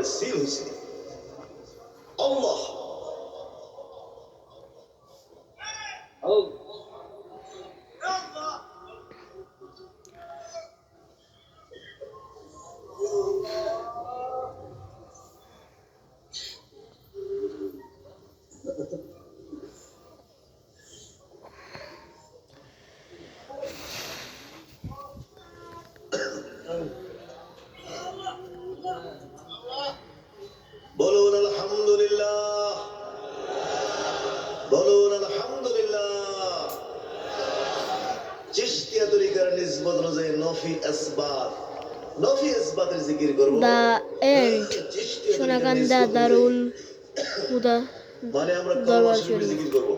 নামে সিল হয়েছে। আল্লাহ বলুন আলহামদুলিল্লাহ, বলুন আলহামদুলিল্লাহ। চিশতিয়া তরিকার নিসবত অনুযায়ী নফি ইসবাতের জিকির করব। দা এন্ড সোনাকান্দা দারুল হুদা মানে আমরা দরবার কলমা শরীফের শরীফ। জিকির করব।